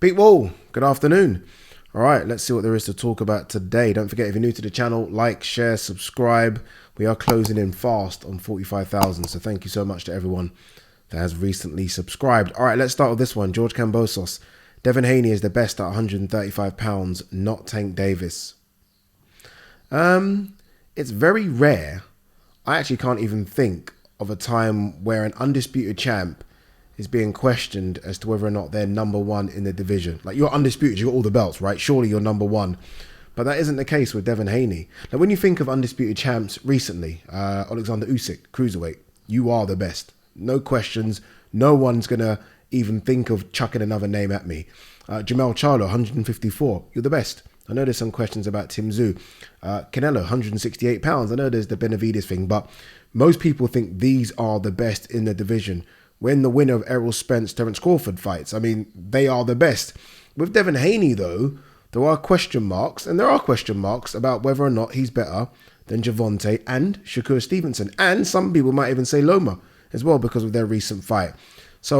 People, good afternoon. All right, let's see what there is to talk about today. Don't forget, if you're new to the channel, like, share, subscribe. We are closing in fast on 45,000. So thank you so much to everyone that has recently subscribed. All right, let's start with this one. George Kambosos. Devin Haney is the best at 135 pounds, not Tank Davis. It's very rare. I actually can't even think of a time where an undisputed champ is being questioned as to whether or not they're number one in the division. Like, you're undisputed, you got all the belts, right? Surely you're number one. But that isn't the case with Devin Haney. Now, when you think of undisputed champs recently, Alexander Usyk, cruiserweight, you are the best. No questions. No one's going to even think of chucking another name at me. Jamel Charlo, 154, you're the best. I know there's some questions about Tim Tszyu. Canelo, 168 pounds. I know there's the Benavidez thing, but most people think these are the best in the division. When the winner of Errol Spence, Terence Crawford fights, I mean, they are the best. With Devin Haney, though, there are question marks, and there are question marks about whether or not he's better than Gervonta and Shakur Stevenson. And some people might even say Loma as well because of their recent fight. So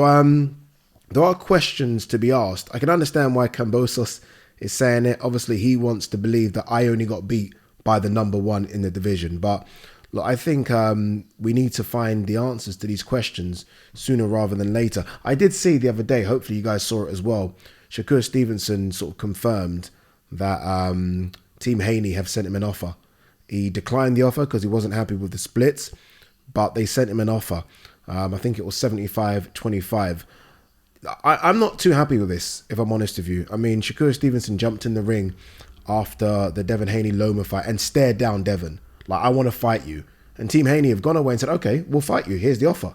there are questions to be asked. I can understand why Kambosos is saying it. Obviously, he wants to believe that I only got beat by the number one in the division. But look, I think we need to find the answers to these questions sooner rather than later. I did see the other day, hopefully you guys saw it as well, Shakur Stevenson sort of confirmed that Team Haney have sent him an offer. He declined the offer because he wasn't happy with the splits, but they sent him an offer. I think it was 75-25. I'm not too happy with this, if I'm honest with you. I mean, Shakur Stevenson jumped in the ring after the Devin Haney-Loma fight and stared down Devin. Like, I want to fight you. And Team Haney have gone away and said, okay, we'll fight you. Here's the offer.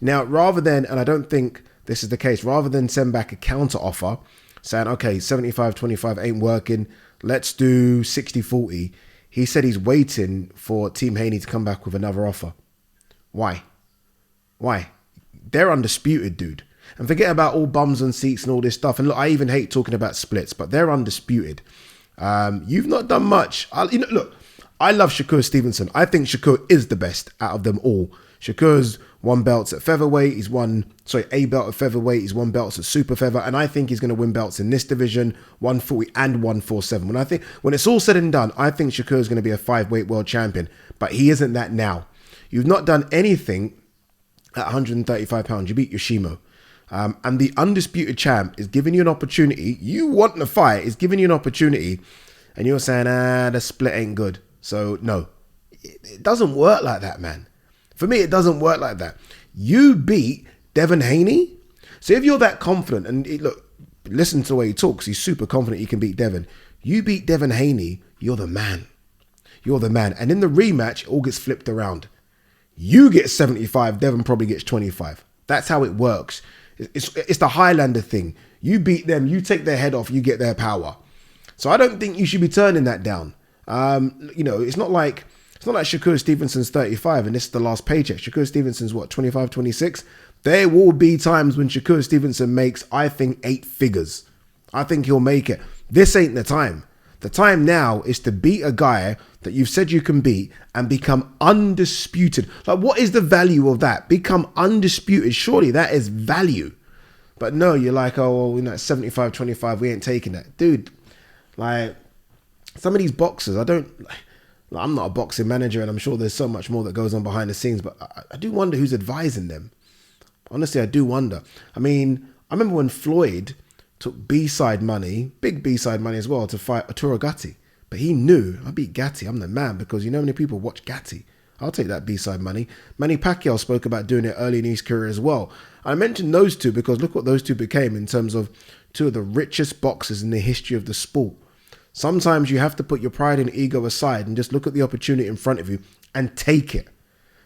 Now, rather than, and I don't think this is the case, rather than send back a counter offer saying, okay, 75-25 ain't working, let's do 60-40. He said he's waiting for Team Haney to come back with another offer. Why? Why? They're undisputed, dude. And forget about all bums on seats and all this stuff. And look, I even hate talking about splits, but they're undisputed. You've not done much. Look, I love Shakur Stevenson. I think Shakur is the best out of them all. Shakur's won belts at featherweight. He's won, a belt at featherweight. He's won belts at super feather. And I think he's going to win belts in this division, 140 and 147. When it's all said and done, I think Shakur is going to be a 5-weight world champion. But he isn't that now. You've not done anything at 135 pounds. You beat Yoshimo. And the undisputed champ is giving you an opportunity. You want the fight, is giving you an opportunity. And you're saying, the split ain't good. So, no, it doesn't work like that, man. For me, it doesn't work like that. You beat Devin Haney. So if you're that confident, and look, listen to the way he talks. He's super confident he can beat Devin. You beat Devin Haney, you're the man. You're the man. And in the rematch, it all gets flipped around. You get 75, Devin probably gets 25. That's how it works. It's the Highlander thing. You beat them, you take their head off, you get their power. So I don't think you should be turning that down. It's not like Shakur Stevenson's 35 and this is the last paycheck. Shakur Stevenson's what, 25, 26? There will be times when Shakur Stevenson makes, I think, 8 figures. I think he'll make it. This ain't the time. The time now is to beat a guy that you've said you can beat and become undisputed. Like, what is the value of that? Become undisputed. Surely that is value. But no, you're like, oh, well, 75-25, we ain't taking that. Dude, like, some of these boxers, I'm not a boxing manager and I'm sure there's so much more that goes on behind the scenes, but I do wonder who's advising them. Honestly, I do wonder. I mean, I remember when Floyd took B-side money, big B-side money as well, to fight Arturo Gatti. But he knew, I beat Gatti, I'm the man, because you know how many people watch Gatti. I'll take that B-side money. Manny Pacquiao spoke about doing it early in his career as well. I mentioned those two because look what those two became in terms of two of the richest boxers in the history of the sport. Sometimes you have to put your pride and ego aside and just look at the opportunity in front of you and take it.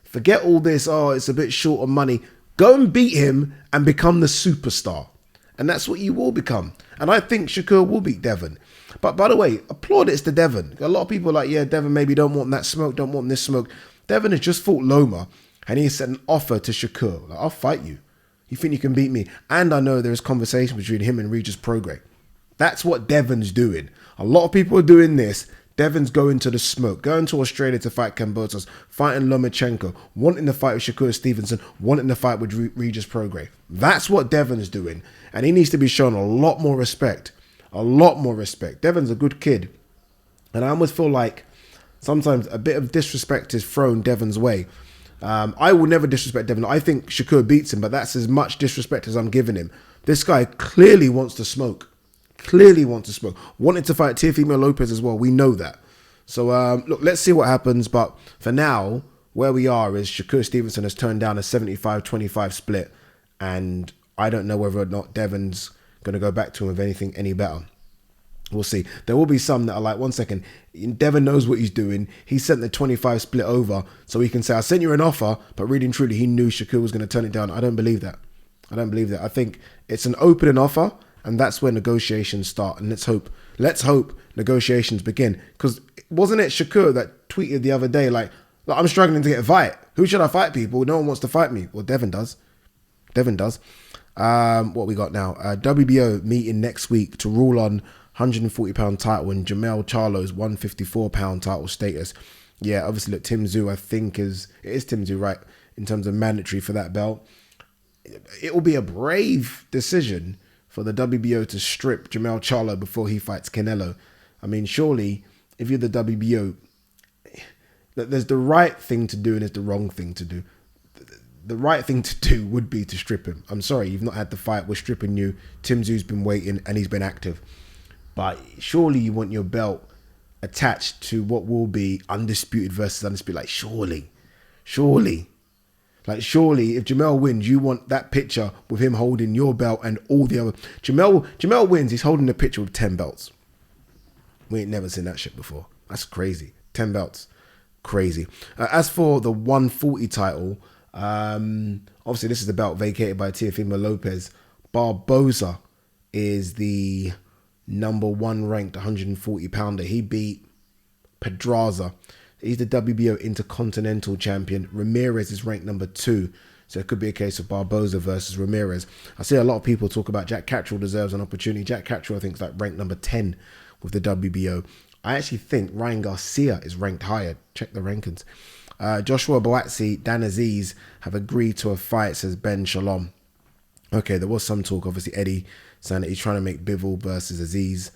Forget all this, it's a bit short on money. Go and beat him and become the superstar. And that's what you will become. And I think Shakur will beat Devin. But by the way, plaudits to Devin. A lot of people are like, yeah, Devin maybe don't want that smoke, don't want this smoke. Devin has just fought Loma and he sent an offer to Shakur. Like, I'll fight you. You think you can beat me? And I know there's conversation between him and Regis Prograis. That's what Devin's doing. A lot of people are doing this. Devin's going to the smoke, going to Australia to fight Kambosos, fighting Lomachenko, wanting to fight with Shakur Stevenson, wanting to fight with Regis Prograis. That's what Devin's doing. And he needs to be shown a lot more respect. A lot more respect. Devin's a good kid. And I almost feel like sometimes a bit of disrespect is thrown Devin's way. I will never disrespect Devin. I think Shakur beats him, but that's as much disrespect as I'm giving him. This guy clearly wants to smoke. Clearly wants to smoke. Wanted to fight Teofimo Lopez as well. We know that. So, look, let's see what happens. But for now, where we are is Shakur Stevenson has turned down a 75-25 split. And I don't know whether or not Devin's going to go back to him with anything any better. We'll see. There will be some that are like, 1 second, Devin knows what he's doing. He sent the 25 split over so he can say, I sent you an offer, but really and truly, he knew Shakur was going to turn it down. I don't believe that. I think it's an opening offer, and that's where negotiations start. And let's hope negotiations begin. Because wasn't it Shakur that tweeted the other day, like, I'm struggling to get a fight. Who should I fight, people? No one wants to fight me. Well, Devin does. What we got now? WBO meeting next week to rule on 140-pound title and Jermell Charlo's 154-pound title status. Yeah, obviously, look, Tim Tszyu, I think it is Tim Tszyu, right, in terms of mandatory for that belt. It will be a brave decision for the WBO to strip Jermell Charlo before he fights Canelo. I mean, surely, if you're the WBO, there's the right thing to do and there's the wrong thing to do. The right thing to do would be to strip him. I'm sorry, you've not had the fight. We're stripping you. Tim Tszyu's been waiting and he's been active. But surely you want your belt attached to what will be undisputed versus undisputed. Like, surely. Like, surely, if Jermell wins, you want that picture with him holding your belt and all the other. Jermell wins, he's holding the picture with 10 belts. We ain't never seen that shit before. That's crazy. 10 belts. Crazy. As for the 140 title, obviously this is the belt vacated by Teofimo Lopez. Barboza is the number 1 ranked 140 pounder. He beat Pedraza. He's the WBO Intercontinental Champion. Ramirez is ranked number 2. So it could be a case of Barboza versus Ramirez. I see a lot of people talk about Jack Catterall deserves an opportunity. Jack Catterall, I think, is like ranked number 10 with the WBO. I actually think Ryan Garcia is ranked higher. Check the rankings. Joshua Buatsi, Dan Azeez have agreed to a fight, says Ben Shalom. Okay, there was some talk. Obviously, Eddie saying that he's trying to make Bivol versus Azeez.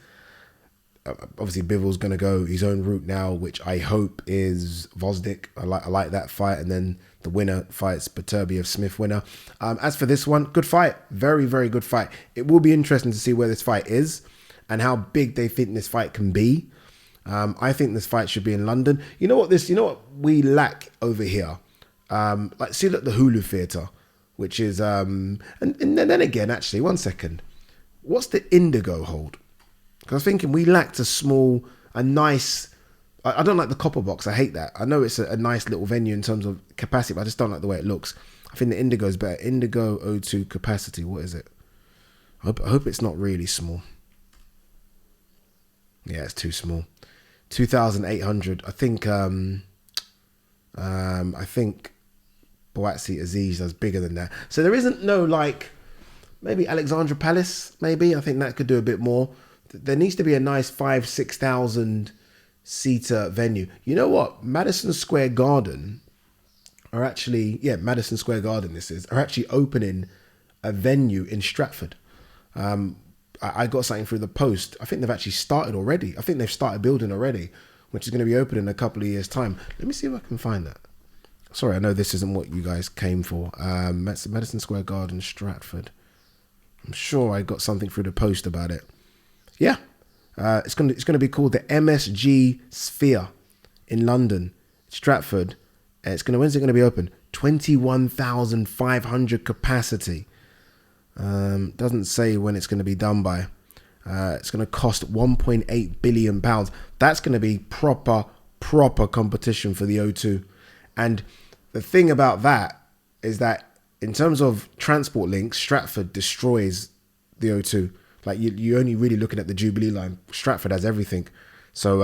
Obviously, Bivol's going to go his own route now, which I hope is Vosdick. I like that fight. And then the winner fights Beterbiev Smith winner. As for this one, good fight. Very, very good fight. It will be interesting to see where this fight is and how big they think this fight can be. I think this fight should be in London. You know what we lack over here? Like, see, look, the Hulu Theatre, which is, and then again, actually, 1 second. What's the Indigo hold? Because I was thinking we lacked a nice, I don't like the Copper Box. I hate that. I know it's a nice little venue in terms of capacity, but I just don't like the way it looks. I think the Indigo is better. Indigo O2 capacity. What is it? I hope it's not really small. Yeah, it's too small. 2,800. I think Buatsi Azeez is bigger than that. So there isn't no, like, maybe Alexandra Palace, maybe. I think that could do a bit more. There needs to be a nice 5,000-6,000 seater venue. You know what? Madison Square Garden are actually, Madison Square Garden are actually opening a venue in Stratford. I got something through the post. I think they've actually started already. I think they've started building already, which is going to be open in a couple of years' time. Let me see if I can find that. Sorry, I know this isn't what you guys came for. Madison Square Garden, Stratford. I'm sure I got something through the post about it. Yeah, it's going to be called the MSG Sphere in London, Stratford. When's it going to be open? 21,500 capacity. Doesn't say when it's going to be done by. It's going to cost £1.8 billion. That's going to be proper competition for the O2. And the thing about that is that in terms of transport links, Stratford destroys the O2. Like, you're only really looking at the Jubilee line. Stratford has everything. So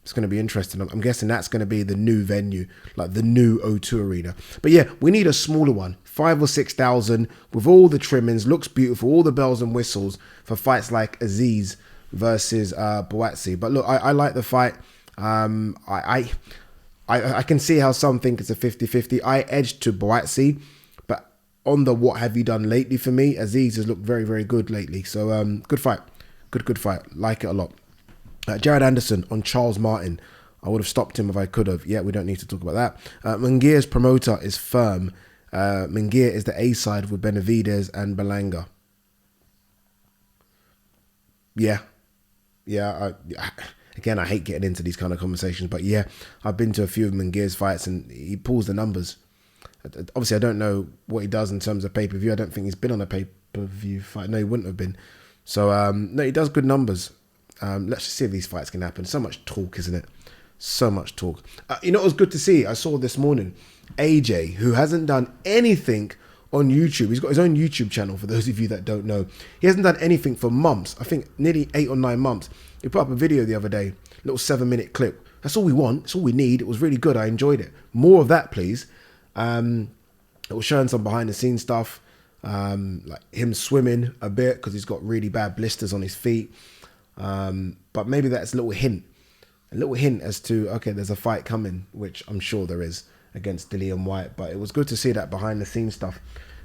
it's going to be interesting. I'm guessing that's going to be the new venue, like the new O2 arena. But yeah, we need a smaller one, 5,000 or 6,000 with all the trimmings, looks beautiful, all the bells and whistles for fights like Azeez versus Buatsi. But look, I like the fight. I can see how some think it's a 50-50. I edged to Buatsi, but on the what have you done lately for me, Azeez has looked very, very good lately. So good fight. Good fight. Like it a lot. Jared Anderson on Charles Martin. I would have stopped him if I could have. Yeah, we don't need to talk about that. Munguia's promoter is firm. Munguia is the A side with Benavidez and Berlanga. Yeah. Again, I hate getting into these kind of conversations, but yeah, I've been to a few of Munguia's fights and he pulls the numbers. Obviously, I don't know what he does in terms of pay-per-view. I don't think he's been on a pay-per-view fight. No, he wouldn't have been. So, no, he does good numbers. Let's just see if these fights can happen. So much talk, isn't it? So much talk. You know what was good to see? I saw this morning, AJ, who hasn't done anything on YouTube. He's got his own YouTube channel, for those of you that don't know. He hasn't done anything for months. I think nearly 8 or 9 months. He put up a video the other day, little 7-minute clip. That's all we want. That's all we need. It was really good. I enjoyed it. More of that, please. It was showing some behind the scenes stuff, like him swimming a bit because he's got really bad blisters on his feet. But maybe that's a little hint as to, okay, there's a fight coming, which I'm sure there is, against Dillian Whyte. But it was good to see that behind the scenes stuff.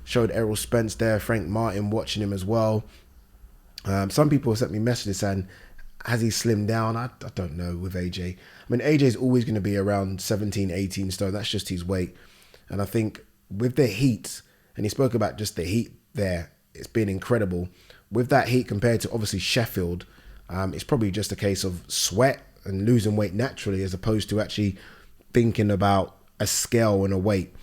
Showed Errol Spence there, Frank Martin watching him as well. Some people sent me messages saying, has he slimmed down? I don't know with AJ. I mean, AJ's always going to be around 17, 18 stone. That's just his weight. And I think with the heat, and he spoke about just the heat there, it's been incredible. With that heat compared to obviously Sheffield, it's probably just a case of sweat and losing weight naturally as opposed to actually thinking about a scale and a weight.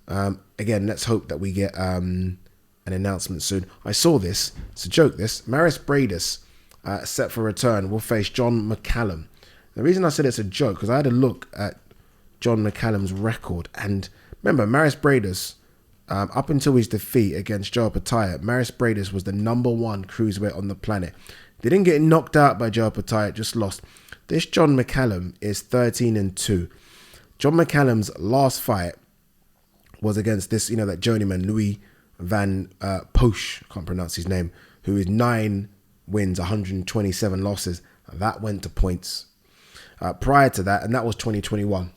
Again, let's hope that we get an announcement soon. I saw this. It's a joke, this. Maris Bradis, set for return, will face John McCallum. The reason I said it's a joke, because I had a look at John McCallum's record. And remember, Maris Bradis, up until his defeat against Joe Pataya, Maris Bradis was the #1 cruiserweight on the planet. Didn't get knocked out by Joe Pataya, just lost. This John McCallum is 13-2. John McCallum's last fight was against this, that journeyman, Louis Van Poche, can't pronounce his name, who is 9 wins, 127 losses. That went to points. Prior to that, and that was 2021.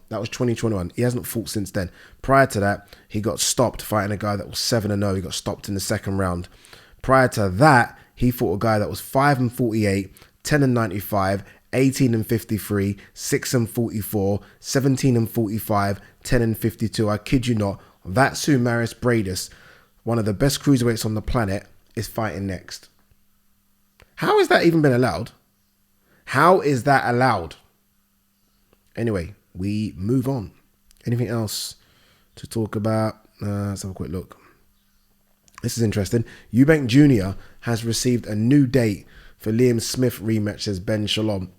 He hasn't fought since then. Prior to that, he got stopped fighting a guy that was 7-0. He got stopped in the second round. Prior to that, he fought a guy that was 5-48, 10-95, 18-53, 6-44, 17-45, 10-52. I kid you not. That's who Maris Bradis, one of the best cruiserweights on the planet, is fighting next. How has that even been allowed? How is that allowed? Anyway, we move on. Anything else to talk about? Let's have a quick look. This is interesting. Eubank Jr. has received a new date for Liam Smith rematch, says Ben Shalom.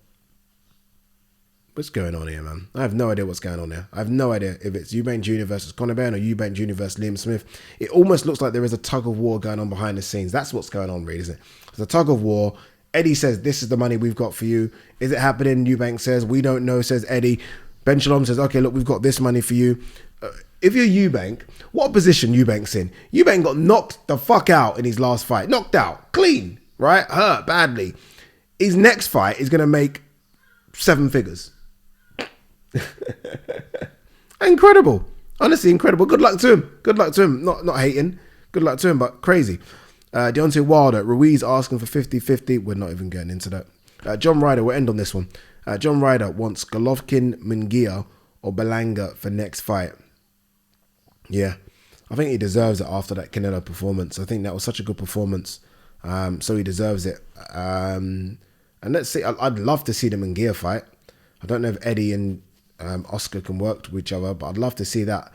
What's going on here, man? I have no idea what's going on there. I have no idea if it's Eubank Jr. versus Conor Benn or Eubank Jr. versus Liam Smith. It almost looks like there is a tug of war going on behind the scenes. That's what's going on, really, isn't it? It's a tug of war. Eddie says, this is the money we've got for you. Is it happening? Eubank says, we don't know, says Eddie. Ben Shalom says, okay, look, we've got this money for you. If you're Eubank, what position Eubank's in? Eubank got knocked the fuck out in his last fight. Knocked out. Clean. Right? Hurt badly. His next fight is going to make 7 figures. Incredible. Honestly, incredible. Good luck to him. Not hating. Good luck to him, but crazy. Deontay Wilder, Ruiz asking for 50-50. We're not even getting into that. John Ryder, we'll end on this one. John Ryder wants Golovkin, Munguia, or Berlanga for next fight. Yeah, I think he deserves it after that Canelo performance. I think that was such a good performance. So he deserves it. And let's see, I'd love to see the Munguia fight. I don't know if Eddie and Oscar can work with each other, but I'd love to see that.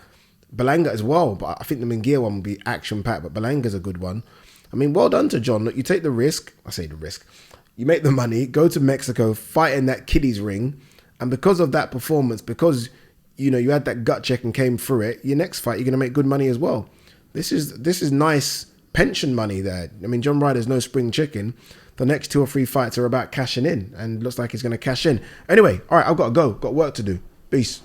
Berlanga as well, but I think the Munguia one will be action-packed, but Berlanga's a good one. I mean, well done to John. Look, you take the risk. I say the risk. You make the money, go to Mexico, fight in that kiddies ring, and because of that performance, because you had that gut check and came through it, your next fight you're going to make good money as well. This is nice pension money there. I mean, John Ryder's no spring chicken. The next 2 or 3 fights are about cashing in, and looks like he's going to cash in. Anyway, all right, I've got to go. Got work to do. Peace.